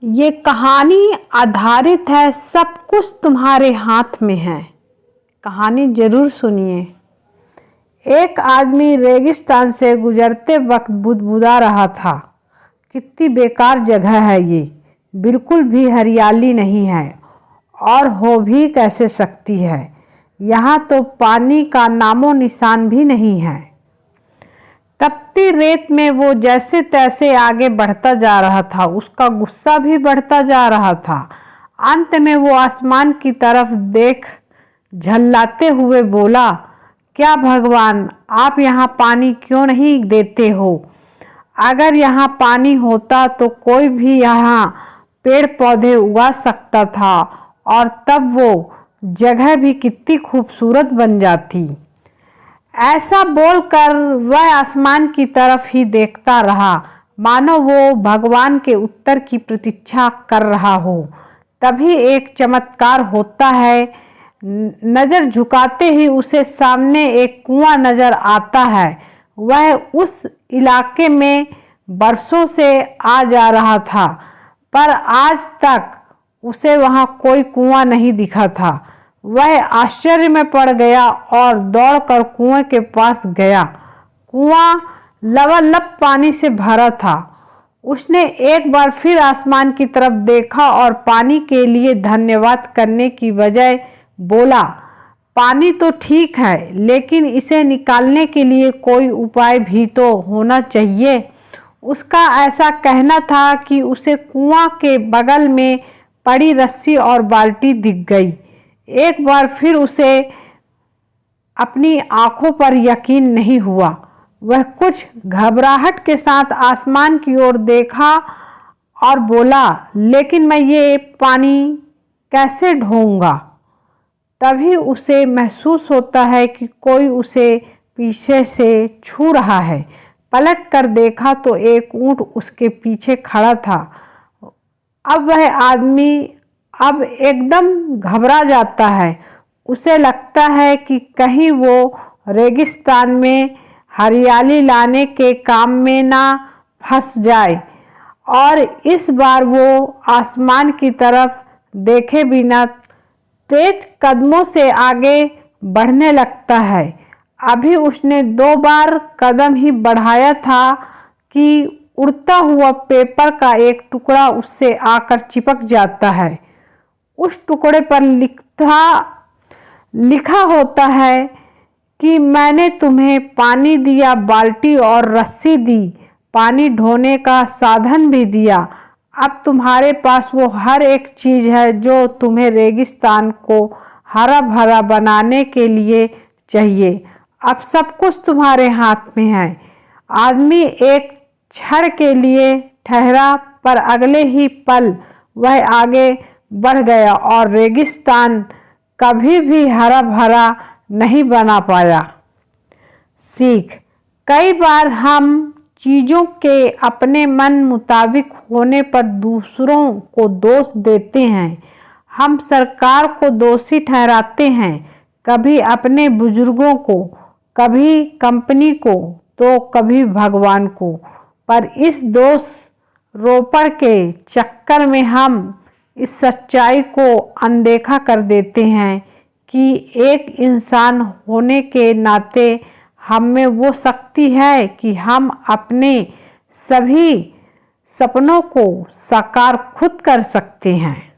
ये कहानी आधारित है सब कुछ तुम्हारे हाथ में है। कहानी जरूर सुनिए। एक आदमी रेगिस्तान से गुजरते वक्त बुदबुदा रहा था, कितनी बेकार जगह है ये, बिल्कुल भी हरियाली नहीं है और हो भी कैसे सकती है। यहाँ तो पानी का नामो निशान भी नहीं है। तपती रेत में वो जैसे तैसे आगे बढ़ता जा रहा था, उसका गुस्सा भी बढ़ता जा रहा था। अंत में वो आसमान की तरफ देख झल्लाते हुए बोला, क्या भगवान, आप यहाँ पानी क्यों नहीं देते हो? अगर यहाँ पानी होता तो कोई भी यहाँ पेड़ पौधे उगा सकता था और तब वो जगह भी कितनी खूबसूरत बन जाती। ऐसा बोलकर वह आसमान की तरफ ही देखता रहा, मानो वो भगवान के उत्तर की प्रतीक्षा कर रहा हो। तभी एक चमत्कार होता है। नज़र झुकाते ही उसे सामने एक कुआं नज़र आता है। वह उस इलाके में बरसों से आ जा रहा था, पर आज तक उसे वहाँ कोई कुआं नहीं दिखा था। वह आश्चर्य में पड़ गया और दौड़कर कुएं के पास गया। कुआं लबालब पानी से भरा था। उसने एक बार फिर आसमान की तरफ देखा और पानी के लिए धन्यवाद करने की बजाय बोला, पानी तो ठीक है, लेकिन इसे निकालने के लिए कोई उपाय भी तो होना चाहिए। उसका ऐसा कहना था कि उसे कुआं के बगल में पड़ी रस्सी और बाल्टी दिख गई। एक बार फिर उसे अपनी आंखों पर यकीन नहीं हुआ। वह कुछ घबराहट के साथ आसमान की ओर देखा और बोला, लेकिन मैं ये पानी कैसे ढोऊंगा? तभी उसे महसूस होता है कि कोई उसे पीछे से छू रहा है। पलट कर देखा तो एक ऊंट उसके पीछे खड़ा था। अब वह आदमी अब एकदम घबरा जाता है। उसे लगता है कि कहीं वो रेगिस्तान में हरियाली लाने के काम में ना फंस जाए, और इस बार वो आसमान की तरफ देखे बिना तेज कदमों से आगे बढ़ने लगता है। अभी उसने 2 बार कदम ही बढ़ाया था कि उड़ता हुआ पेपर का एक टुकड़ा उससे आकर चिपक जाता है। उस टुकड़े पर लिखा होता है कि मैंने तुम्हें पानी दिया, बाल्टी और रस्सी दी, पानी ढोने का साधन भी दिया। अब तुम्हारे पास वो हर एक चीज़ है जो तुम्हें रेगिस्तान को हरा भरा बनाने के लिए चाहिए। अब सब कुछ तुम्हारे हाथ में है। आदमी एक क्षण के लिए ठहरा, पर अगले ही पल वह आगे बढ़ गया और रेगिस्तान कभी भी हरा भरा नहीं बना पाया। सीख: कई बार हम चीज़ों के अपने मन मुताबिक होने पर दूसरों को दोष देते हैं। हम सरकार को दोषी ठहराते हैं, कभी अपने बुजुर्गों को, कभी कंपनी को, तो कभी भगवान को। पर इस दोष रोपण के चक्कर में हम इस सच्चाई को अनदेखा कर देते हैं कि एक इंसान होने के नाते हम में वो शक्ति है कि हम अपने सभी सपनों को साकार खुद कर सकते हैं।